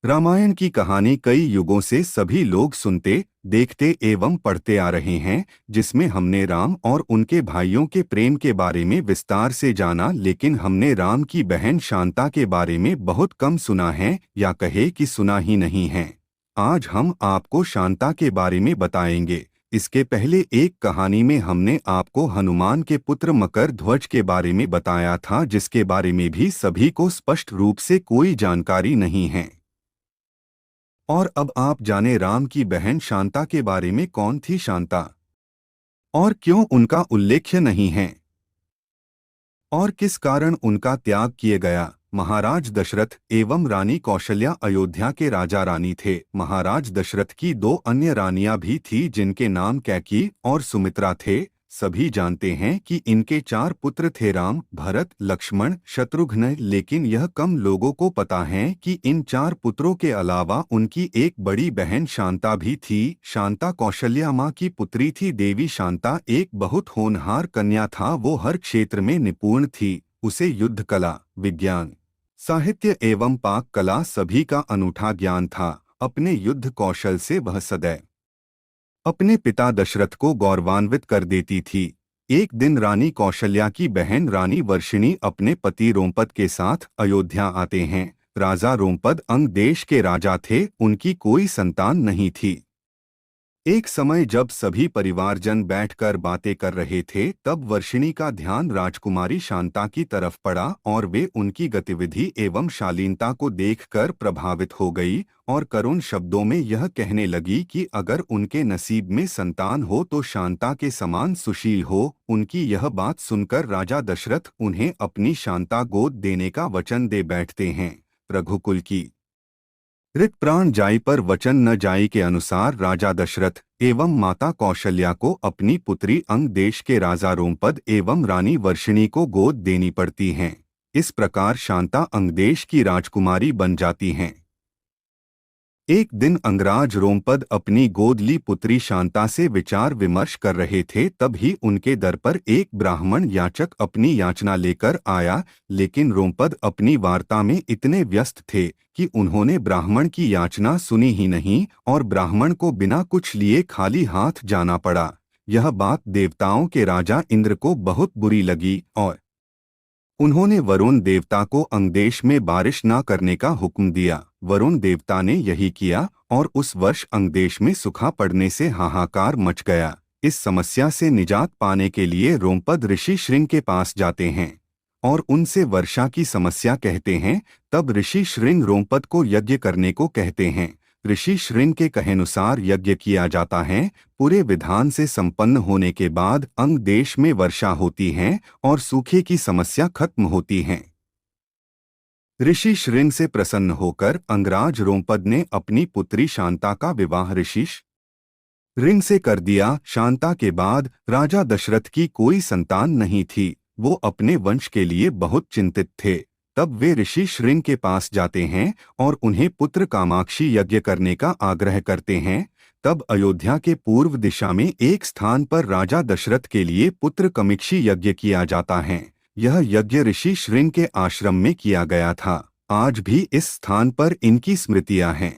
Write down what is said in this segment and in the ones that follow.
रामायण की कहानी कई युगों से सभी लोग सुनते, देखते एवं पढ़ते आ रहे हैं, जिसमें हमने राम और उनके भाइयों के प्रेम के बारे में विस्तार से जाना, लेकिन हमने राम की बहन शांता के बारे में बहुत कम सुना है, या कहे कि सुना ही नहीं है। आज हम आपको शांता के बारे में बताएंगे। इसके पहले एक कहानी में हमने आपको हनुमान के पुत्र मकर ध्वज के बारे में बताया था, जिसके बारे में भी सभी को स्पष्ट रूप से कोई जानकारी नहीं है। और अब आप जाने राम की बहन शांता के बारे में। कौन थी शांता और क्यों उनका उल्लेख नहीं है, और किस कारण उनका त्याग किए गया। महाराज दशरथ एवं रानी कौशल्या अयोध्या के राजा रानी थे। महाराज दशरथ की दो अन्य रानियां भी थी, जिनके नाम कैकेयी और सुमित्रा थे। सभी जानते हैं कि इनके चार पुत्र थे, राम, भरत, लक्ष्मण, शत्रुघ्न, लेकिन यह कम लोगों को पता है कि इन चार पुत्रों के अलावा उनकी एक बड़ी बहन शांता भी थी। शांता कौशल्या माँ की पुत्री थी। देवी शांता एक बहुत होनहार कन्या था। वो हर क्षेत्र में निपुण थी। उसे युद्ध कला, विज्ञान, साहित्य एवं पाक कला सभी का अनूठा ज्ञान था। अपने युद्ध कौशल से वह सदैव अपने पिता दशरथ को गौरवान्वित कर देती थी। एक दिन रानी कौशल्या की बहन रानी वर्षिणी अपने पति रोमपद के साथ अयोध्या आते हैं। राजा रोमपद अंग देश के राजा थे। उनकी कोई संतान नहीं थी। एक समय जब सभी परिवारजन बैठकर बातें कर रहे थे, तब वर्षिणी का ध्यान राजकुमारी शांता की तरफ पड़ा और वे उनकी गतिविधि एवं शालीनता को देखकर प्रभावित हो गई और करुण शब्दों में यह कहने लगी कि अगर उनके नसीब में संतान हो तो शांता के समान सुशील हो। उनकी यह बात सुनकर राजा दशरथ उन्हें अपनी शांता गोद देने का वचन दे बैठते हैं। रघुकुल की ऋत प्राण जाई पर वचन न जाई के अनुसार राजा दशरथ एवं माता कौशल्या को अपनी पुत्री अंग देश के राजा रोमपद एवं रानी वर्षिणी को गोद देनी पड़ती हैं। इस प्रकार शांता अंग देश की राजकुमारी बन जाती हैं। एक दिन अंगराज रोमपद अपनी गोदली पुत्री शांता से विचार विमर्श कर रहे थे, तभी उनके दर पर एक ब्राह्मण याचक अपनी याचना लेकर आया। लेकिन रोमपद अपनी वार्ता में इतने व्यस्त थे कि उन्होंने ब्राह्मण की याचना सुनी ही नहीं और ब्राह्मण को बिना कुछ लिए खाली हाथ जाना पड़ा। यह बात देवताओं के राजा इंद्र को बहुत बुरी लगी और उन्होंने वरुण देवता को अंगदेश में बारिश न करने का हुक्म दिया। वरुण देवता ने यही किया और उस वर्ष अंगदेश में सूखा पड़ने से हाहाकार मच गया। इस समस्या से निजात पाने के लिए रोमपद ऋषि श्रृंग के पास जाते हैं और उनसे वर्षा की समस्या कहते हैं। तब ऋषि श्रृंग रोमपद को यज्ञ करने को कहते हैं। ऋषि श्रृंग के कहेनुसार यज्ञ किया जाता है। पूरे विधान से संपन्न होने के बाद अंग देश में वर्षा होती है और सूखे की समस्या खत्म होती है। ऋषि श्रृंग से प्रसन्न होकर अंगराज रोमपद ने अपनी पुत्री शांता का विवाह ऋषि श्रृंग से कर दिया। शांता के बाद राजा दशरथ की कोई संतान नहीं थी। वो अपने वंश के लिए बहुत चिंतित थे। तब वे ऋषि श्रृंग के पास जाते हैं और उन्हें पुत्र कामाक्षी यज्ञ करने का आग्रह करते हैं। तब अयोध्या के पूर्व दिशा में एक स्थान पर राजा दशरथ के लिए पुत्र कामाक्षी यज्ञ किया जाता है। यह यज्ञ ऋषि श्रृंग के आश्रम में किया गया था। आज भी इस स्थान पर इनकी स्मृतियां हैं।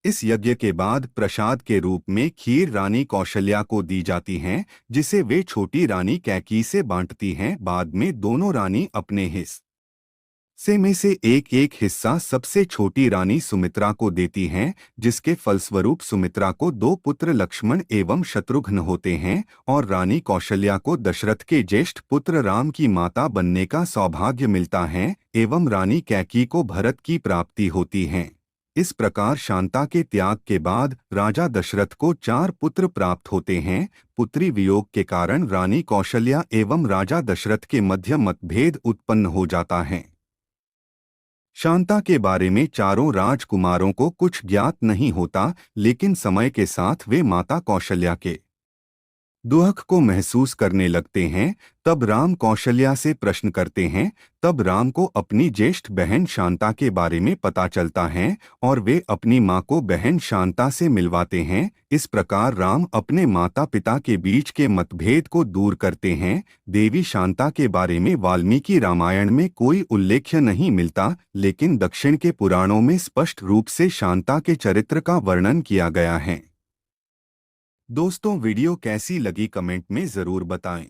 इस यज्ञ के बाद प्रसाद के रूप में खीर रानी कौशल्या को दी जाती हैं, जिसे वे छोटी रानी कैकेयी से बांटती हैं। बाद में दोनों रानी अपने हिस्से में से एक एक हिस्सा सबसे छोटी रानी सुमित्रा को देती हैं, जिसके फलस्वरूप सुमित्रा को दो पुत्र लक्ष्मण एवं शत्रुघ्न होते हैं और रानी कौशल्या को दशरथ के ज्येष्ठ पुत्र राम की माता बनने का सौभाग्य मिलता है एवं रानी कैकेयी को भरत की प्राप्ति होती है। इस प्रकार शांता के त्याग के बाद राजा दशरथ को चार पुत्र प्राप्त होते हैं। पुत्री वियोग के कारण रानी कौशल्या एवं राजा दशरथ के मध्य मतभेद उत्पन्न हो जाता है। शांता के बारे में चारों राजकुमारों को कुछ ज्ञात नहीं होता, लेकिन समय के साथ वे माता कौशल्या के दुख को महसूस करने लगते हैं। तब राम कौशल्या से प्रश्न करते हैं। तब राम को अपनी ज्येष्ठ बहन शांता के बारे में पता चलता है और वे अपनी माँ को बहन शांता से मिलवाते हैं। इस प्रकार राम अपने माता पिता के बीच के मतभेद को दूर करते हैं। देवी शांता के बारे में वाल्मीकि रामायण में कोई उल्लेख नहीं मिलता, लेकिन दक्षिण के पुराणों में स्पष्ट रूप से शांता के चरित्र का वर्णन किया गया है। दोस्तों, वीडियो कैसी लगी कमेंट में ज़रूर बताएं।